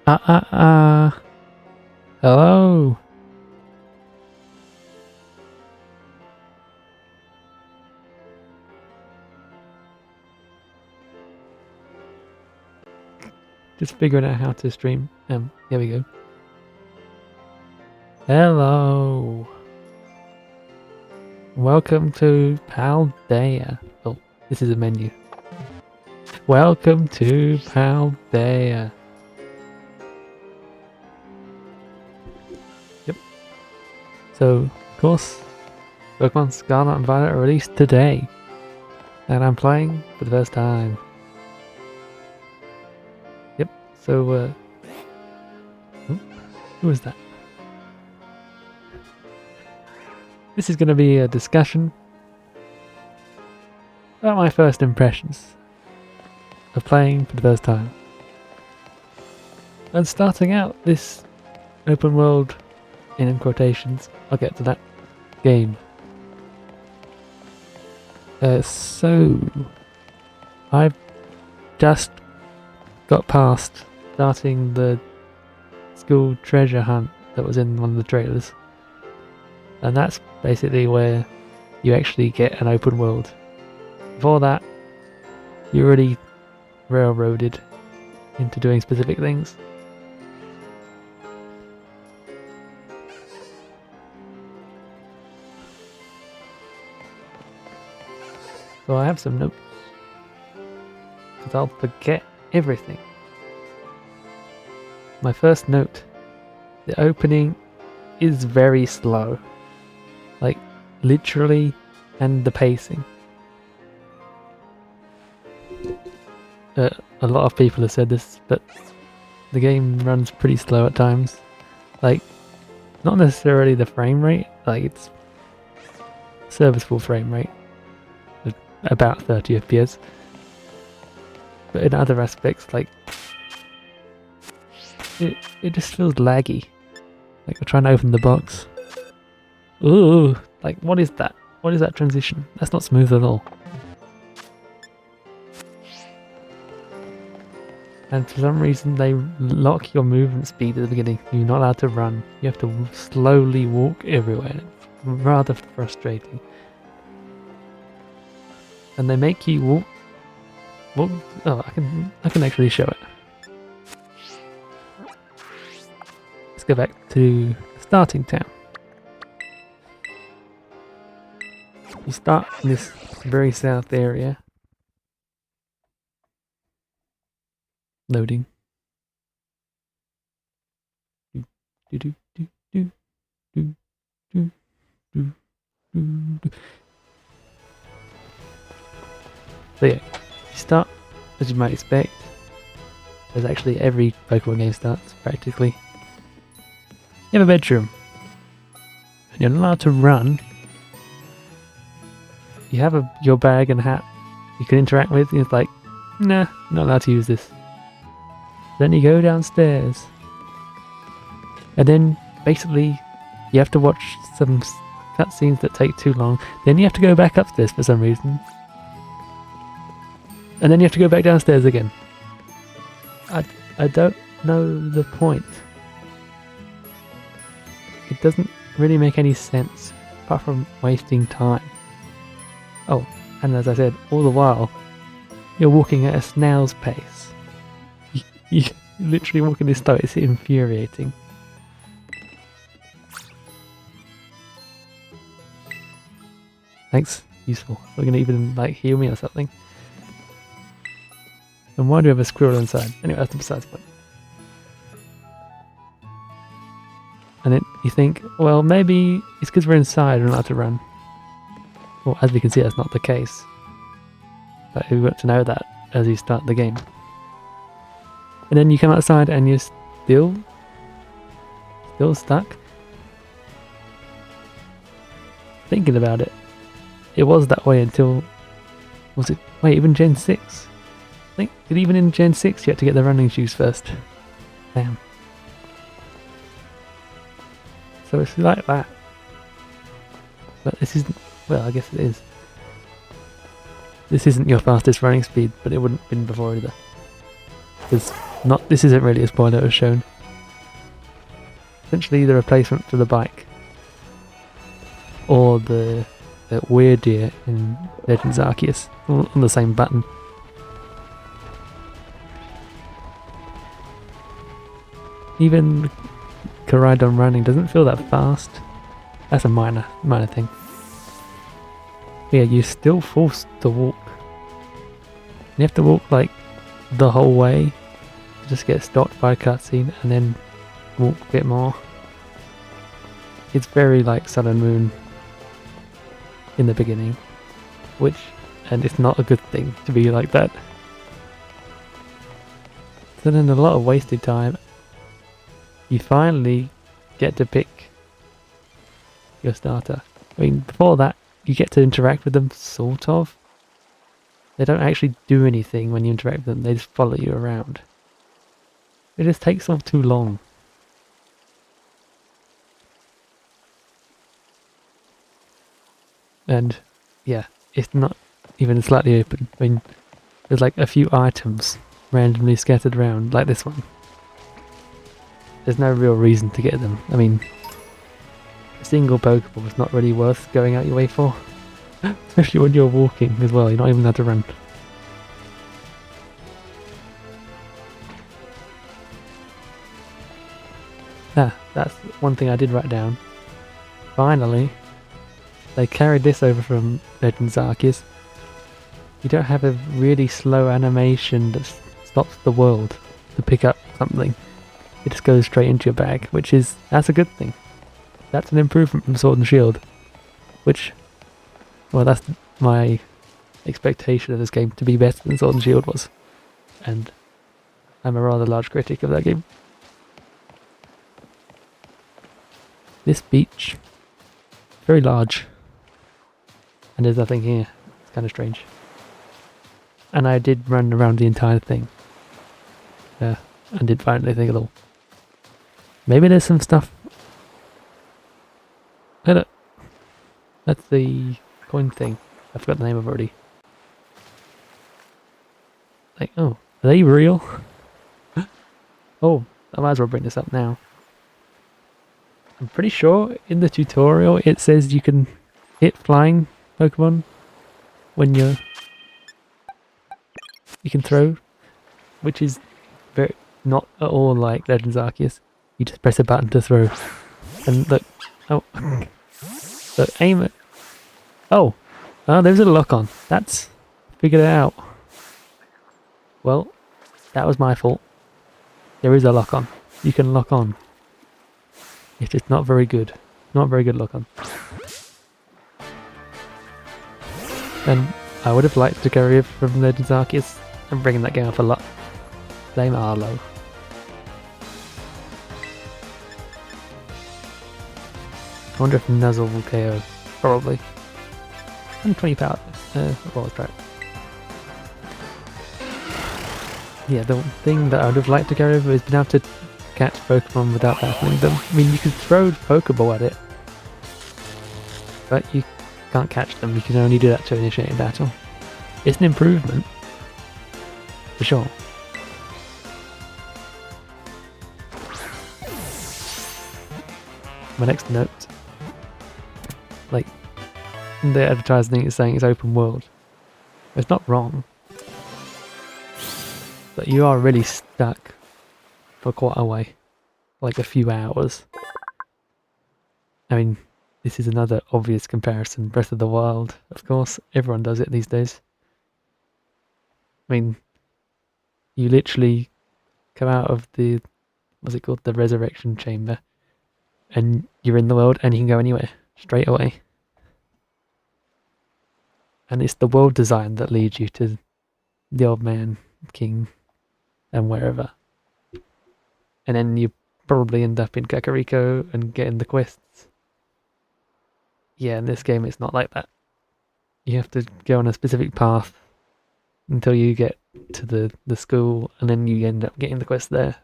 Hello. Just figuring out how to stream. Here we go. Hello. Welcome to Paldea. Oh, this is a menu. Welcome to Paldea. Yep. So, of course, Pokémon Scarlet and Violet are released today. And I'm playing for the first time. Yep, so, who was that? This is going to be a discussion about my first impressions of playing for the first time. And starting out this open world, in quotations, I'll get to that, game. So, I've just got past starting the school treasure hunt that was in one of the trailers. And that's basically where you actually get an open world. Before that, you're already railroaded into doing specific things. So I have some notes, because I'll forget everything. My first note, the opening is very slow. Like, literally, and the pacing. A lot of people have said this, but the game runs pretty slow at times. Like, not necessarily the frame rate, like it's serviceable frame rate, about 30 FPS. But in other aspects, like, it just feels laggy. Like we're trying to open the box. Ooh, like what is that? What is that transition? That's not smooth at all. And for some reason they lock your movement speed at the beginning. You're not allowed to run. You have to slowly walk everywhere. It's rather frustrating. And they make you walk. Oh, I can actually show it. Let's go back to the starting town. You start in this very south area. Loading. So yeah, you start as you might expect. As actually every Pokemon game starts, practically. You have a bedroom. And you're not allowed to run. You have your bag and hat you can interact with, and it's like, nah, not allowed to use this. Then you go downstairs. And then, basically, you have to watch some cutscenes that take too long. Then you have to go back upstairs for some reason. And then you have to go back downstairs again. I don't know the point. It doesn't really make any sense, apart from wasting time. Oh, and as I said, all the while, you're walking at a snail's pace. You literally walking this slow, it's infuriating. Thanks, useful. We're gonna even like heal me or something. And why do we have a squirrel inside? Anyway, that's besides the point. And then you think, well, maybe it's because we're inside, we're not allowed to run. Well, as we can see, that's not the case. But we've got to know that as you start the game. And then you come outside and you're still stuck. Thinking about it, it was that way until, was it, wait, even Gen 6? I think, even in Gen 6 you had to get the running shoes first. Damn. So it's like that. But this isn't, well, I guess it is. This isn't your fastest running speed, but it wouldn't have been before either. Because not, this isn't really a spoiler, it was shown. Essentially the replacement for the bike. Or the weird deer in Legends Arceus, on the same button. Even Koraidon running doesn't feel that fast. That's a minor thing. But yeah, you're still forced to walk. You have to walk like the whole way to just get stopped by a cutscene and then walk a bit more. It's very like Sun and Moon in the beginning, and it's not a good thing to be like that. So then a lot of wasted time. You finally get to pick your starter. I mean, before that, you get to interact with them, sort of. They don't actually do anything when you interact with them, they just follow you around. It just takes all too long. And yeah, it's not even slightly open. I mean, there's like a few items randomly scattered around, like this one. There's no real reason to get them. I mean, a single Pokeball is not really worth going out your way for. Especially when you're walking as well, you're not even allowed to run. That's one thing I did write down. Finally, they carried this over from Legends Arceus. You don't have a really slow animation that stops the world to pick up something. It just goes straight into your bag, that's a good thing. That's an improvement from Sword and Shield, which, well, that's my expectation of this game, to be better than Sword and Shield was. And I'm a rather large critic of that game. This beach, very large, and there's nothing here. It's kind of strange. And I did run around the entire thing. And didn't find anything at all. Maybe there's some stuff. Oh, look. That's the coin thing. I forgot the name of it already. Like, oh, are they real? Oh, I might as well bring this up now. I'm pretty sure in the tutorial it says you can hit flying Pokemon when you can throw, which is very not at all like Legends Arceus. You just press a button to throw, and look, look, aim it. Oh, there's a lock on. That's figured it out. Well, that was my fault. There is a lock on. You can lock on. It's just not very good. Not very good lock on. And I would have liked to carry it from Legends Arceus. I'm bringing that game up a lot. Blame Arlo. I wonder if Nuzzle will KO. Probably. 120 power. Well, let's try it. Yeah, the thing that I would have liked to carry over is being able to catch Pokemon without battling them. I mean, you can throw Pokeball at it, but you can't catch them. You can only do that to initiate a battle. It's an improvement, for sure. My next note, like, the advertising is saying it's open world. It's not wrong, but you are really stuck for quite a way, like a few hours. I mean, this is another obvious comparison, Breath of the Wild, of course, everyone does it these days. I mean, you literally come out of the, what's it called, the resurrection chamber, and you're in the world and you can go anywhere, straight away. And it's the world design that leads you to the old man, king, and wherever. And then you probably end up in Kakariko and getting the quests. Yeah, in this game it's not like that. You have to go on a specific path until you get to the school, and then you end up getting the quest there,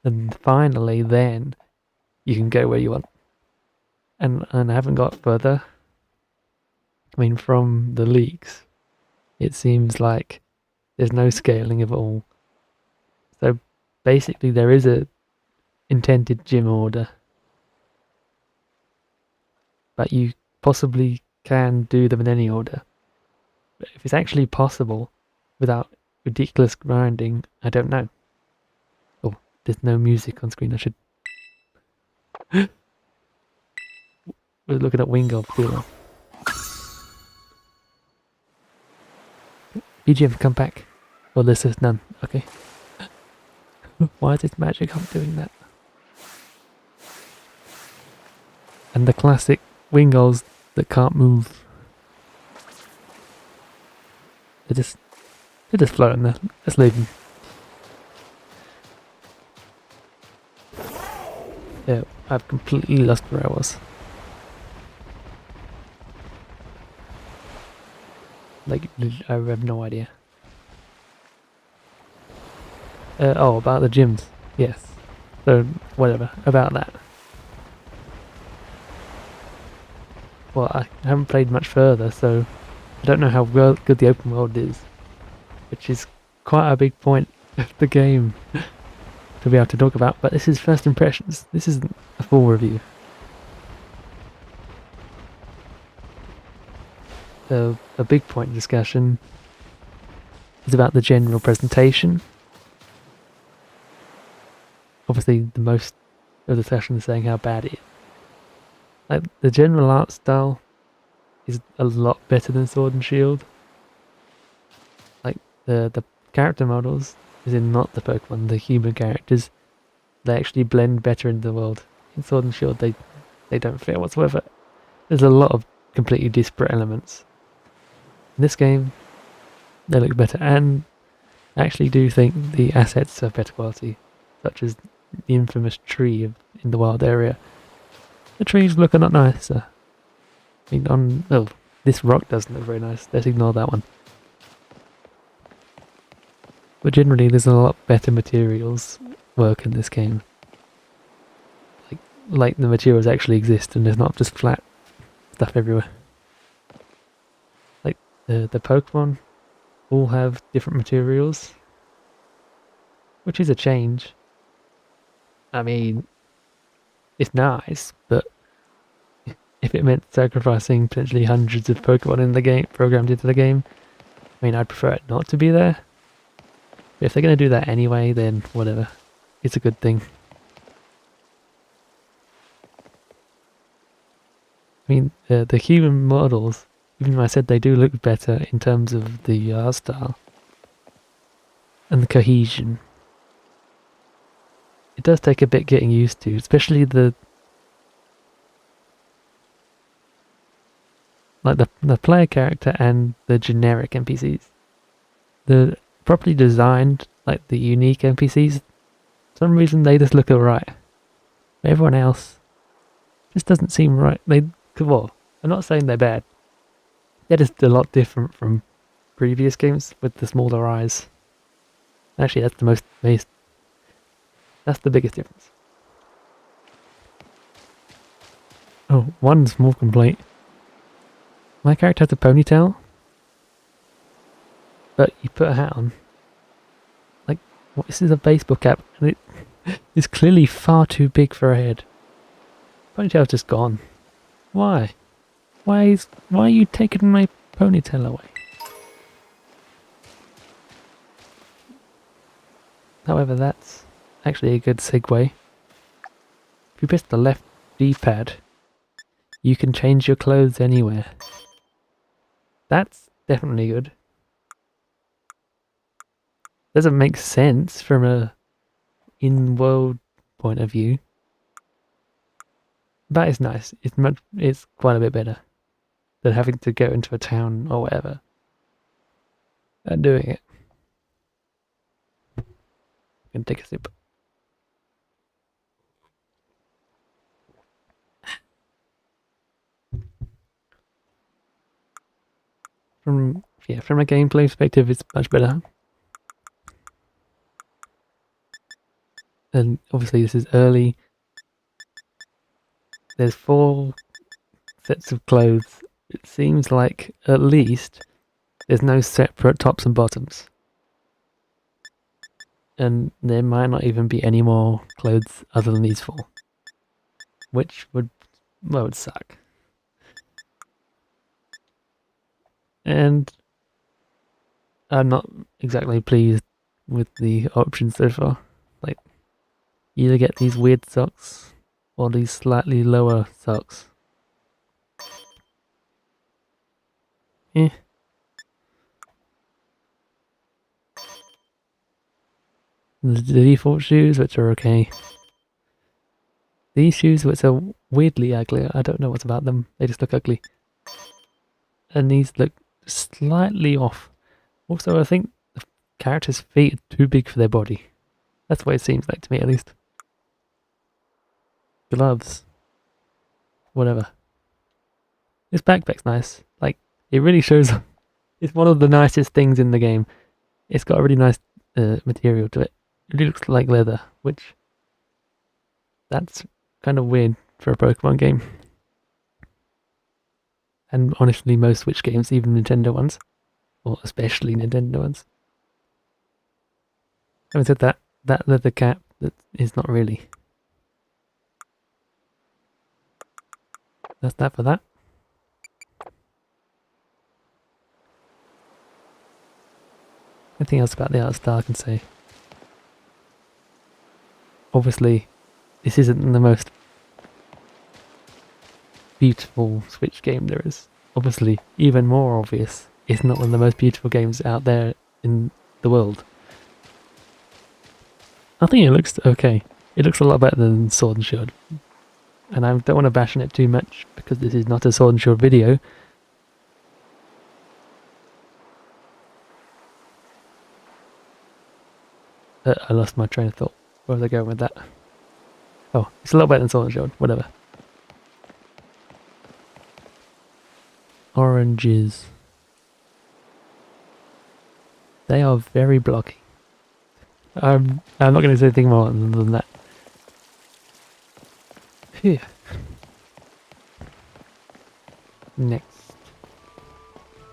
and finally then you can go where you want. And I haven't got further. I mean, from the leaks, it seems like there's no scaling of it all. So basically there is a intended gym order, but you possibly can do them in any order. But if it's actually possible without ridiculous grinding, I don't know. Oh, there's no music on screen. I should. We're looking at Wingo too long. BGM, come back. Well, this is none. Okay. Why is this magic up doing that? And the classic Wingulls that can't move. They're just floating there. Let's leave them. Yeah, I've completely lost where I was. Like, I have no idea. Oh, about the gyms. Yes. So, whatever. About that. Well, I haven't played much further, so I don't know how good the open world is. Which is quite a big point of the game to be able to talk about. But this is first impressions. This isn't a full review. A big point of discussion is about the general presentation. Obviously, the most of the discussion is saying how bad it is. Like, the general art style is a lot better than Sword and Shield. Like, the character models, as in not the Pokemon, the human characters, they actually blend better into the world. In Sword and Shield, they don't fit whatsoever. There's a lot of completely disparate elements. In this game, they look better, and I actually do think the assets are better quality, such as the infamous tree in the wild area. The trees look a lot nicer. I mean, this rock doesn't look very nice. Let's ignore that one. But generally, there's a lot better materials work in this game. Like the materials actually exist, and there's not just flat stuff everywhere. Like the Pokemon all have different materials, which is a change. I mean, it's nice, but if it meant sacrificing potentially hundreds of Pokemon in the game, programmed into the game, I mean, I'd prefer it not to be there. But if they're going to do that anyway, then whatever. It's a good thing. I mean, the human models, even though I said they do look better in terms of the art style and the cohesion, it does take a bit getting used to, especially the player character and the generic NPCs. The properly designed, like the unique NPCs, for some reason they just look alright. But everyone else just doesn't seem right. Well, I'm not saying they're bad. They're just a lot different from previous games with the smaller eyes. Actually, that's the biggest difference. Oh, one small complaint. My character has a ponytail, but you put a hat on. Like, this is a baseball cap, and it is clearly far too big for a head. Ponytail's just gone. Why? Why are you taking my ponytail away? However, that's actually a good segue. If you press the left D-pad, you can change your clothes anywhere. That's definitely good. Doesn't make sense from a in-world point of view, but it's nice. It's quite a bit better than having to go into a town or whatever and doing it. I'm gonna take a sip. From a gameplay perspective, it's much better. And obviously this is early. There's 4 sets of clothes. It seems like at least there's no separate tops and bottoms. and there might not even be any more clothes other than these four, which would suck. And I'm not exactly pleased with the options so far. Like, you either get these weird socks or these slightly lower socks. Eh. The default shoes, which are okay. These shoes, which are weirdly ugly, I don't know what's about them, they just look ugly. And these look slightly off. Also, I think the character's feet are too big for their body. That's what it seems like to me, at least. Gloves. Whatever. This backpack's nice. Like, it really shows... It's one of the nicest things in the game. It's got a really nice material to it. It really looks like leather, which... That's kind of weird for a Pokemon game. And honestly, most Switch games, even Nintendo ones. Or especially Nintendo ones. Having said that, that leather cap that is not really. That's that for that. Anything else about the art style I can say? Obviously, this isn't the most beautiful Switch game there is. Obviously, even more obvious, it's not one of the most beautiful games out there in the world. I think it looks okay. It looks a lot better than Sword and Shield. And I don't want to bash on it too much because this is not a Sword and Shield video. I lost my train of thought. Where was I going with that? Oh, it's a lot better than Sword and Shield. Whatever. Oranges. They are very blocky. I'm not going to say anything more than that. Phew. Next.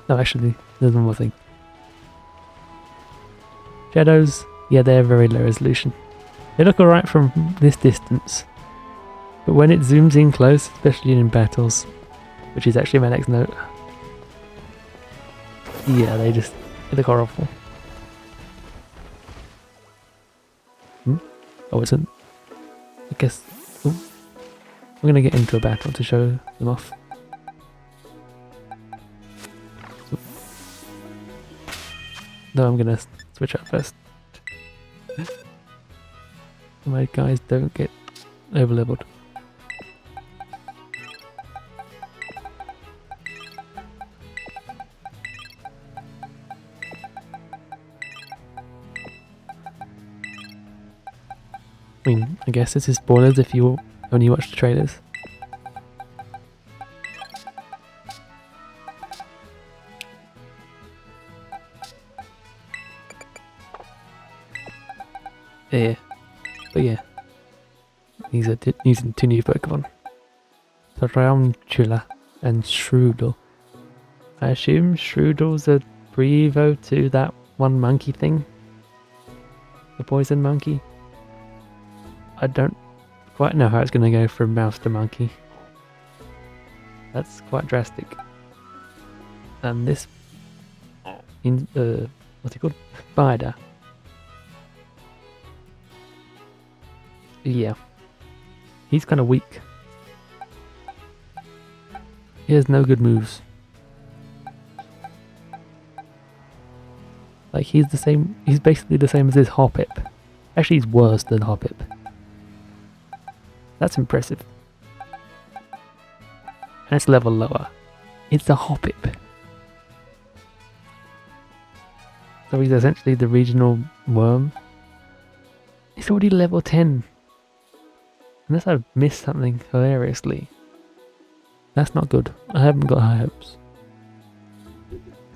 No, actually, there's one more thing. Shadows, yeah, they're very low resolution. They look alright from this distance, but when it zooms in close, especially in battles, which is actually my next note, yeah, they look horrible. Oh, it's I guess... Ooh. I'm going to get into a battle to show them off. No, I'm going to switch up first. My guys don't get over-leveled. I mean, I guess this is spoilers if you only watch the trailers. Yeah, but yeah, these are using two new Pokemon, Tarantula and Shroodle. I assume Shroodle's a pre-evo to that one monkey thing, the poison monkey. I don't quite know how it's going to go from mouse to monkey. That's quite drastic. And this, what's it called? Spider. Yeah. He's kind of weak. He has no good moves. Like, he's basically the same as his Hoppip. Actually, he's worse than Hoppip. That's impressive. And it's level lower. It's a Hoppip. So he's essentially the regional worm. He's already level 10. Unless I've missed something hilariously. That's not good. I haven't got high hopes.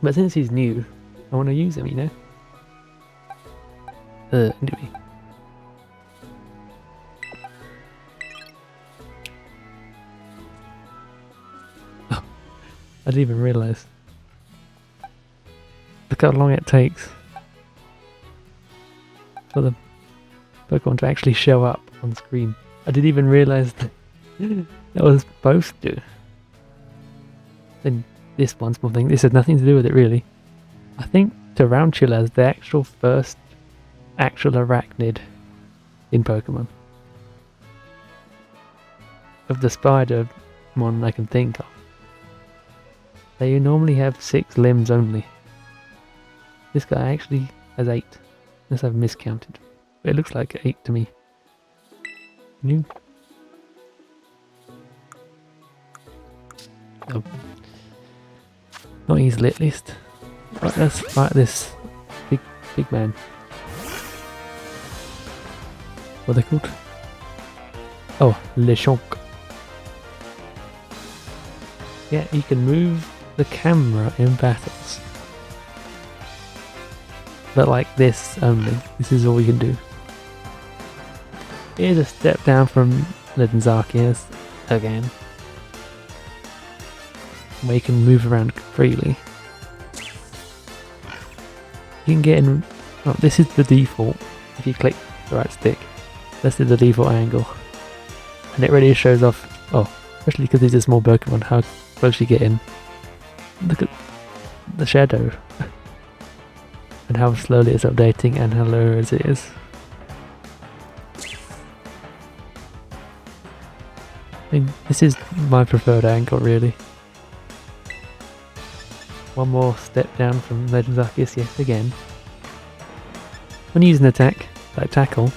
But since he's new, I want to use him, you know? Anyway. Oh, I didn't even realise. Look how long it takes. for the Pokemon to actually show up on screen. I didn't even realise that that was supposed to. Then this one small thing, this has nothing to do with it really. I think Tarantula is the actual first actual arachnid in Pokemon. Of the spider one I can think of. They normally have 6 limbs only. This guy actually has 8, unless I've miscounted. But it looks like 8 to me. New. Oh. Not easily at least. Right, let's fight this big man. What are they called? Oh, Lechonk. Yeah, you can move the camera in battles. But like this only. This is all you can do. Here's a step down from Legends Arceus again. Where you can move around freely. You can get in... Oh, this is the default. If you click the right stick. This is the default angle. And it really shows off... Oh, especially because these are small Pokemon, how close you get in. Look at the shadow. And how slowly it's updating and how low as it is. I mean, this is my preferred angle really. One more step down from Legends Arceus yet again. When you use an attack, like tackle,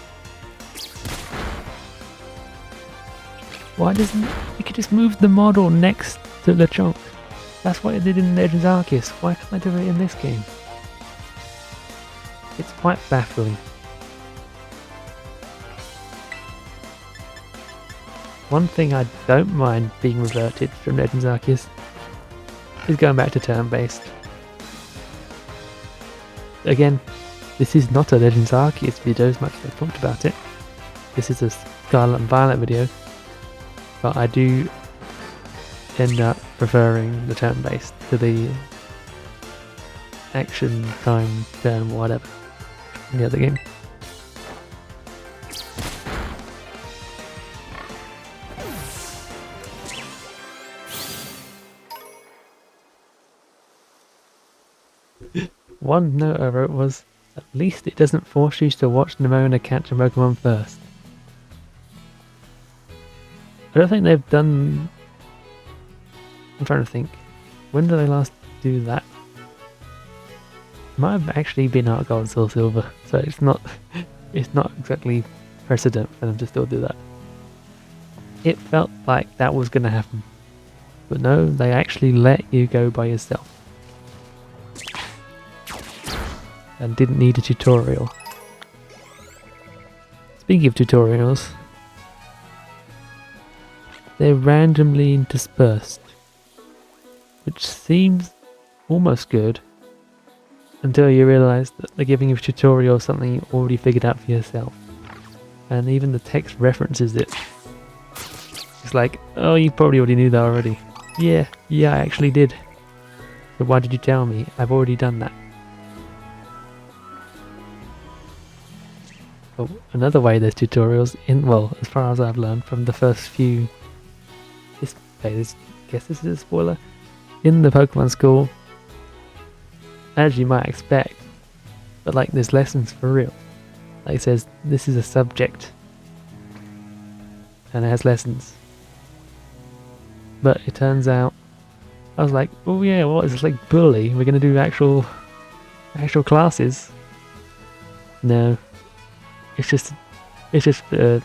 why doesn't you could just move the model next to Lechonk? That's what it did in Legends Arceus. Why can't I do it in this game? It's quite baffling. One thing I don't mind being reverted from Legends Arceus is going back to turn-based. Again, this is not a Legends Arceus video as much as I've talked about it. This is a Scarlet and Violet video. But I do end up preferring the turn-based to the action time turn whatever in the other game. One note I wrote was, at least it doesn't force you to watch Nimona catch a Pokemon first. I don't think they've done... I'm trying to think. When did they last do that? Might have actually been Heart Gold, Soul Silver, so it's not exactly precedent for them to still do that. It felt like that was going to happen. But no, they actually let you go by yourself. And didn't need a tutorial. Speaking of tutorials, they're randomly interspersed, which seems almost good until you realise that they're giving you a tutorial of something you already figured out for yourself. And even the text references it. It's like, oh, you probably already knew that already. Yeah, I actually did. But why did you tell me? I've already done that. Oh, another way there's tutorials in, well, as far as I've learned from the first few, I guess this is a spoiler, in the Pokemon school, as you might expect, but like there's lessons for real. Like it says, this is a subject, and it has lessons. But it turns out, I was like, oh yeah, what is this, like bully? We're gonna do actual classes? No. It's just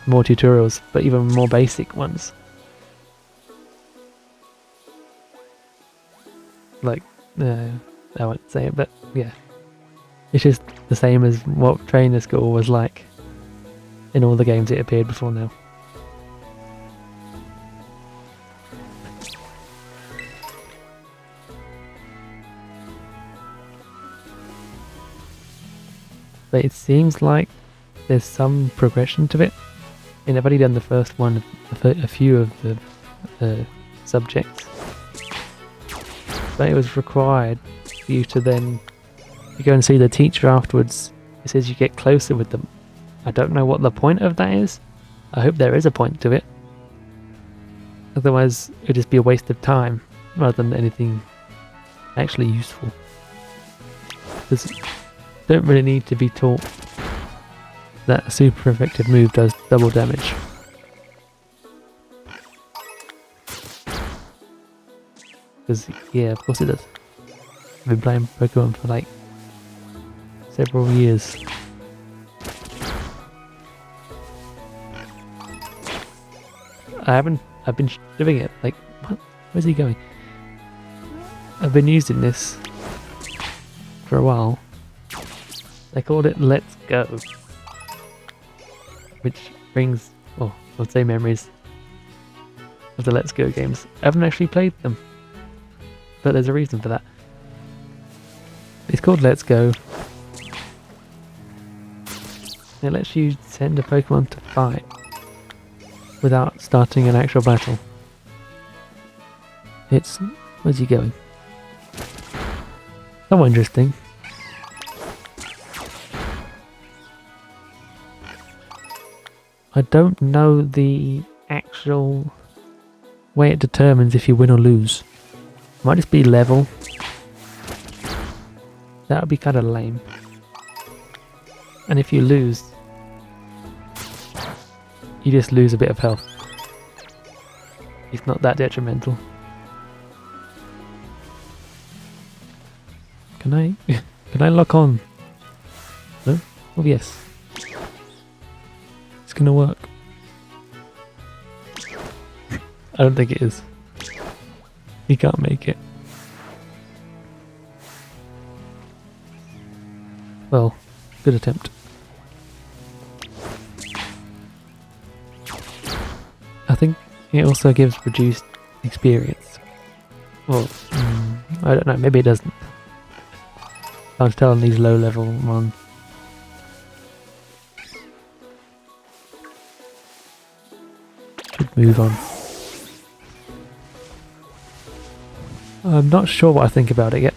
more tutorials, but even more basic ones. Like, I won't say it, but yeah. It's just the same as what Trainer School was like in all the games it appeared before now. But it seems like there's some progression to it, and I've only done the first one, a few of the subjects, but it was required for you to then, you go and see the teacher afterwards. It says you get closer with them, I don't know what the point of that is. I hope there is a point to it. Otherwise, it'd just be a waste of time rather than anything actually useful. Because you don't really need to be taught that a super effective move does double damage. Because, yeah, of course it does. I've been playing Pokemon for like several years. I've been doing it, like, what? Where's he going? I've been using this for a while. They called it Let's Go. Which brings, well, I'll say memories of the Let's Go games. I haven't actually played them, but there's a reason for that. It's called Let's Go. It lets you send a Pokemon to fight without starting an actual battle. Where's he going? Somewhat interesting. I don't know the actual way it determines if you win or lose. It might just be level. That would be kind of lame. And if you lose, you just lose a bit of health. It's not that detrimental. Can I lock on? No? Oh yes. It's gonna work. I don't think it is. You can't make it. Well, good attempt. I think it also gives reduced experience. Well, I don't know, maybe it doesn't. I was telling these low level ones. Should move on. I'm not sure what I think about it yet.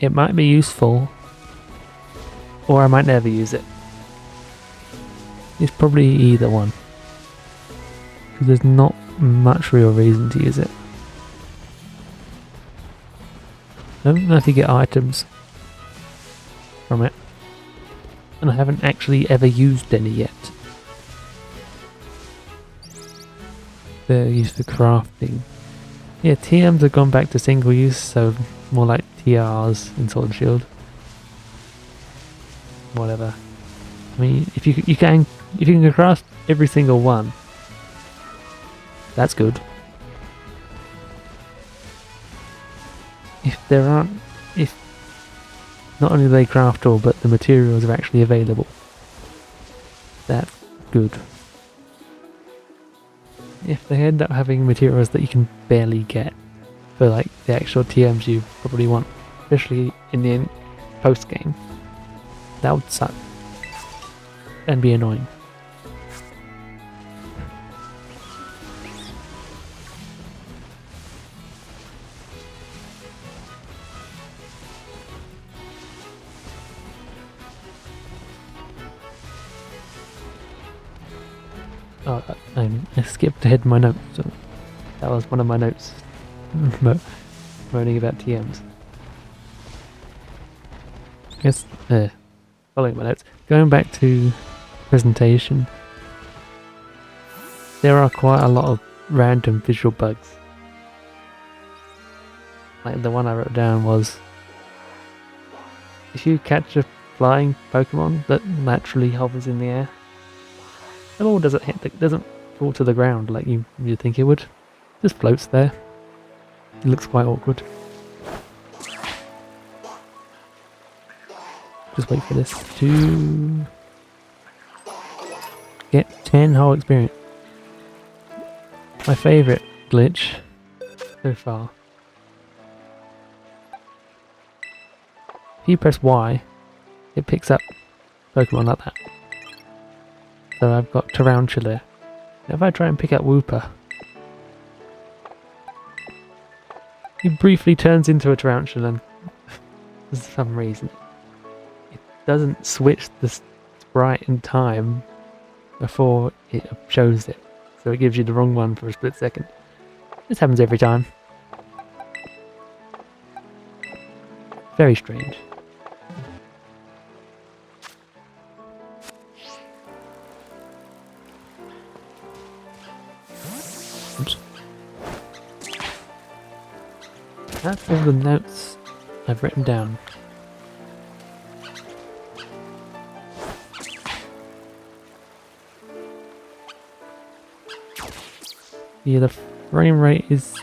It might be useful, or I might never use it. It's probably either one. Because there's not much real reason to use it. I don't know if you get items from it. And I haven't actually ever used any yet. They're used for crafting. Yeah, TMs have gone back to single use, so more like TRs in Sword and Shield. Whatever. I mean, if you can craft every single one, that's good. If not only do they craftable, but the materials are actually available, that's good. If they end up having materials that you can barely get for like the actual TMs you probably want, especially in the post game, that would suck and be annoying. Oh, I skipped ahead in my notes. So that was one of my notes. Moaning about TMs. Yes, following my notes. Going back to presentation, there are quite a lot of random visual bugs. Like the one I wrote down was, if you catch a flying Pokemon that naturally hovers in the air, the ball doesn't fall to the ground like you'd think it would. It just floats there. It looks quite awkward. Just wait for this to get 10 whole experience. My favourite glitch so far. If you press Y, it picks up Pokemon like that. So I've got Tarantula. Now if I try and pick up Wooper, he briefly turns into a Tarantula and for some reason it doesn't switch the right in time before it shows it. So it gives you the wrong one for a split second. This happens every time. Very strange. Oops. That's all the notes I've written down. Yeah, the frame rate is...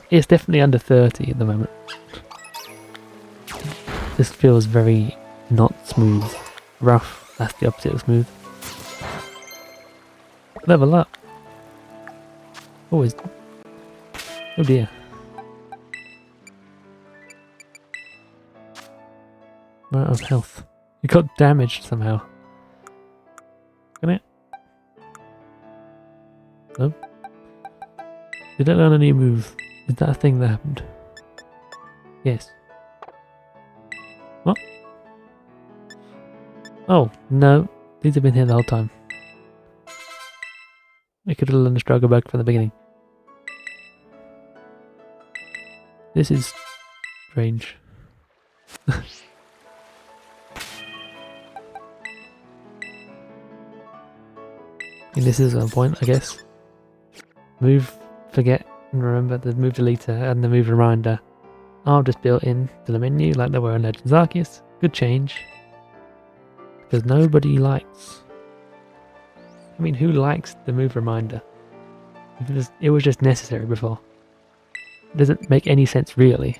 It's definitely under 30 at the moment. This feels very not smooth. Rough, that's the opposite of smooth. Level up. Always. Oh dear. I'm out of health. You got damaged somehow. Can it? No? Did it learn a new move? Is that a thing that happened? Yes. What? Oh, no. These have been here the whole time. I could have learned the struggle bug from the beginning. This is strange. And this is one point, I guess. Move, forget, and remember the move deleter and the move reminder are just built in to the menu like they were in Legends Arceus. Good change. Because nobody likes... I mean, who likes the move reminder? It was just necessary before. It doesn't make any sense really.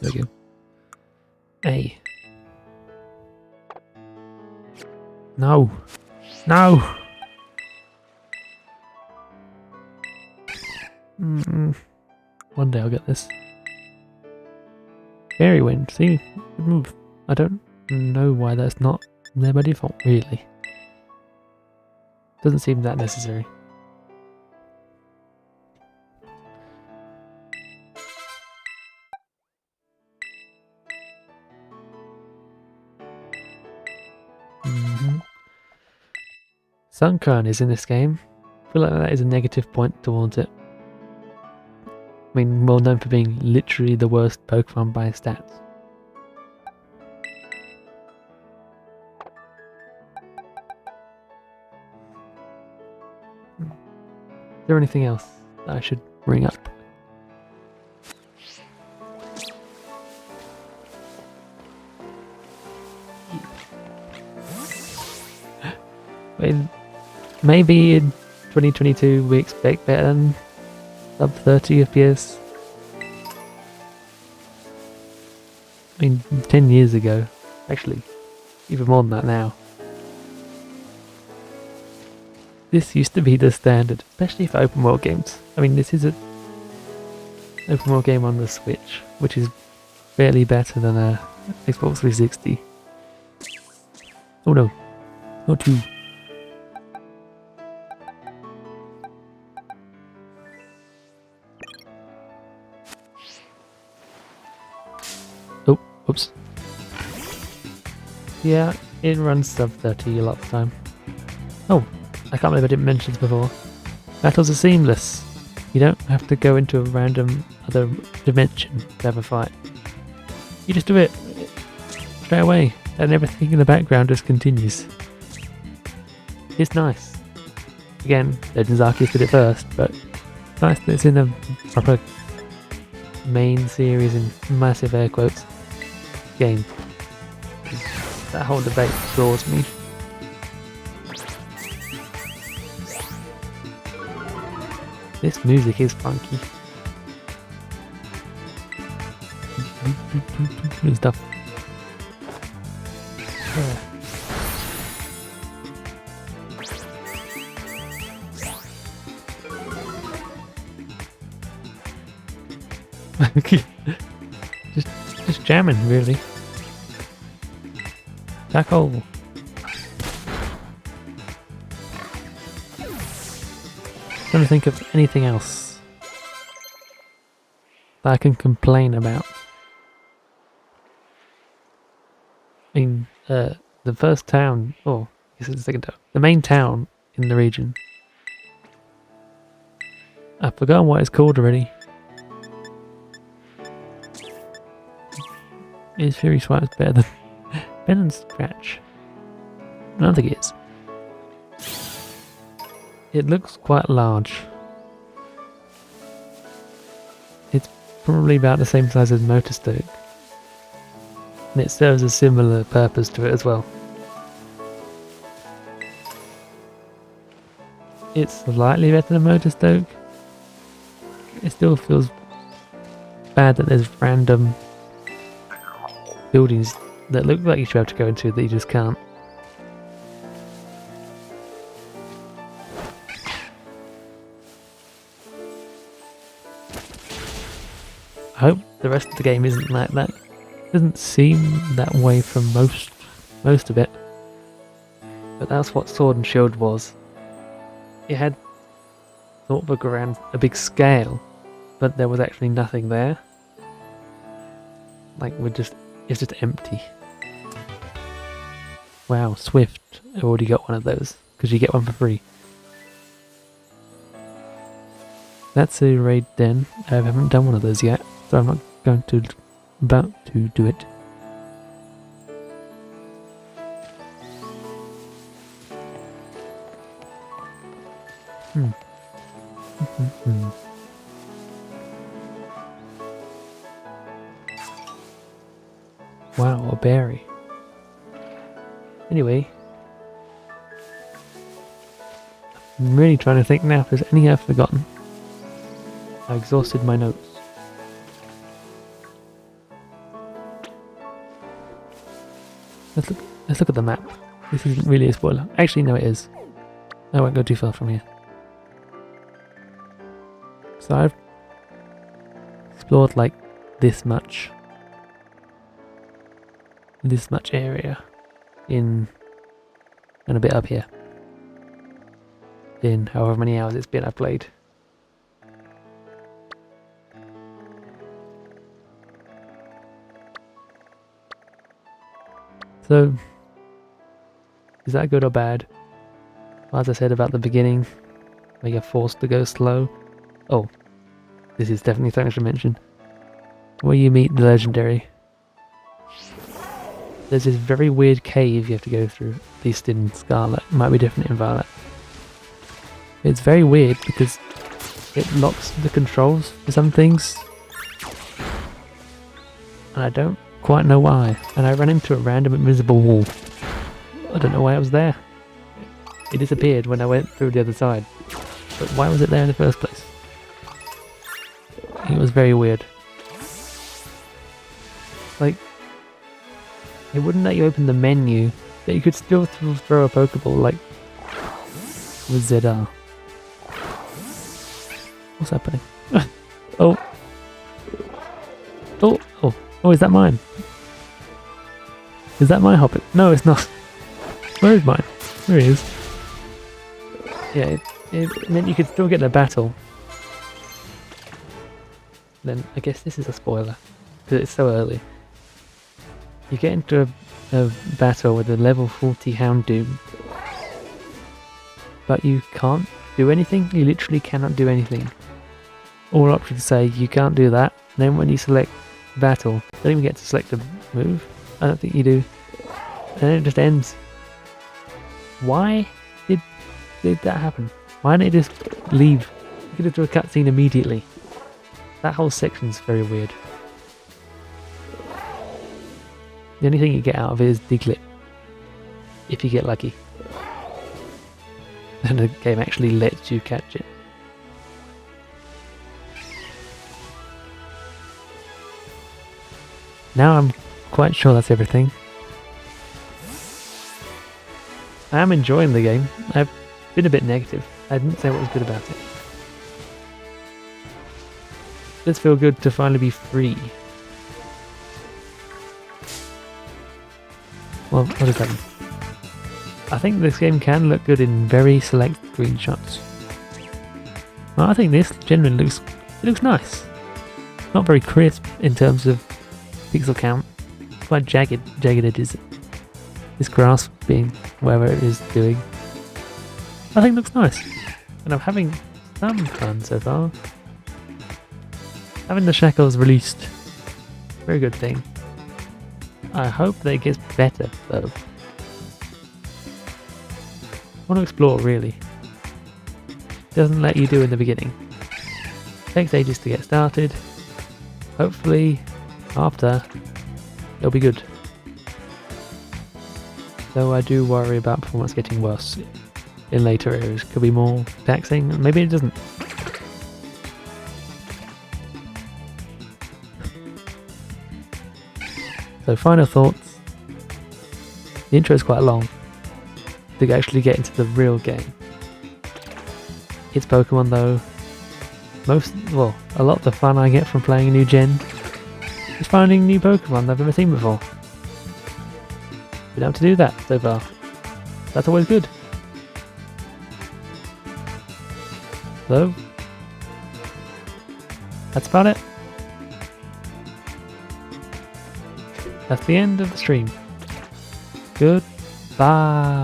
There we go. A. No. No! One day I'll get this. Fairy Wind, see? Good move. I don't know why that's not there by default, really. Doesn't seem that necessary. Sunkern is in this game. I feel like that is a negative point towards it. I mean, well known for being literally the worst Pokemon by stats. Is there anything else that I should bring up? Maybe in 2022 we expect better than sub 30 FPS. I mean, 10 years ago, actually, even more than that now. This used to be the standard, especially for open world games. I mean, this is an open world game on the Switch, which is barely better than a Xbox 360. Oh no, not you. Oh, oops. Yeah, it runs sub 30 a lot of the time. Oh, I can't believe I didn't mention this before. Battles are seamless. You don't have to go into a random other dimension to have a fight. You just do it straight away, and everything in the background just continues. It's nice. Again, Legends Arceus did it first, but it's nice that it's in a proper main series in massive air quotes game. That whole debate draws me. This music is funky. And stuff. just jamming, really. Tackle. Trying to think of anything else that I can complain about. The first town, I guess it's the second town. The main town in the region. I've forgotten what it's called already. Is Fury Swipe's better than Ben and Scratch? I don't think it is. It looks quite large. It's probably about the same size as Motorstoke. And it serves a similar purpose to it as well. It's slightly better than Motorstoke. It still feels bad that there's random buildings that look like you should have to go into that you just can't. I hope the rest of the game isn't like that. It doesn't seem that way for most of it. But that's what Sword and Shield was. It had sort of a big scale, but there was actually nothing there. Like it's just empty. Wow, Swift. I've already got one of those because you get one for free. That's a raid den. I haven't done one of those yet, so I'm not about to do it. Wow, a berry. Anyway, I'm really trying to think now if there's anything I've forgotten. I exhausted my notes. Let's look at the map. This isn't really a spoiler. Actually, no, it is. I won't go too far from here. So I've explored like this much area and a bit up here in however many hours it's been I've played. So is that good or bad? Well, as I said about the beginning, where you're forced to go slow. Oh, this is definitely something I should mention. Where you meet the legendary. There's this very weird cave you have to go through, at least in Scarlet. It might be different in Violet. It's very weird because it locks the controls for some things. And I don't quite know why. And I ran into a random invisible wall. I don't know why it was there. It disappeared when I went through the other side. But why was it there in the first place? It was very weird. Like, it wouldn't let you open the menu, but you could still throw a Pokeball, like, with ZR. What's happening? Oh, is that mine? Is that my Hoppip? No, it's not. Where is mine? There he is. Yeah, it meant you could still get the battle. Then I guess this is a spoiler, because it's so early. You get into a battle with a level 40 Houndoom, but you can't do anything. You literally cannot do anything. All options say you can't do that. Then when you select battle, you don't even get to select a move. I don't think you do. And then it just ends. Why did that happen? Why didn't it just leave? You could have done a cutscene immediately. That whole section's very weird. The only thing you get out of it is Diglett. If you get lucky. And the game actually lets you catch it. Now I'm quite sure that's everything. I am enjoying the game. I've been a bit negative. I didn't say what was good about it. It does feel good to finally be free. Well, what does that mean? I think this game can look good in very select screenshots. Well, I think this generally looks nice. Not very crisp in terms of pixel count. Quite jagged edges this grass being whatever it is doing, I think looks nice. And I'm having some fun so far. Having the shackles released, very good thing. I hope that it gets better though. I want to explore really. It doesn't let you do in the beginning. It takes ages to get started. Hopefully after it'll be good. Though I do worry about performance getting worse in later areas. Could be more taxing, maybe it doesn't. So final thoughts. The intro is quite long to actually get into the real game. It's Pokemon though. A lot of the fun I get from playing a new gen is finding new Pokemon I've never seen before. Been able to do that so far. That's always good. So, that's about it. That's the end of the stream. Goodbye.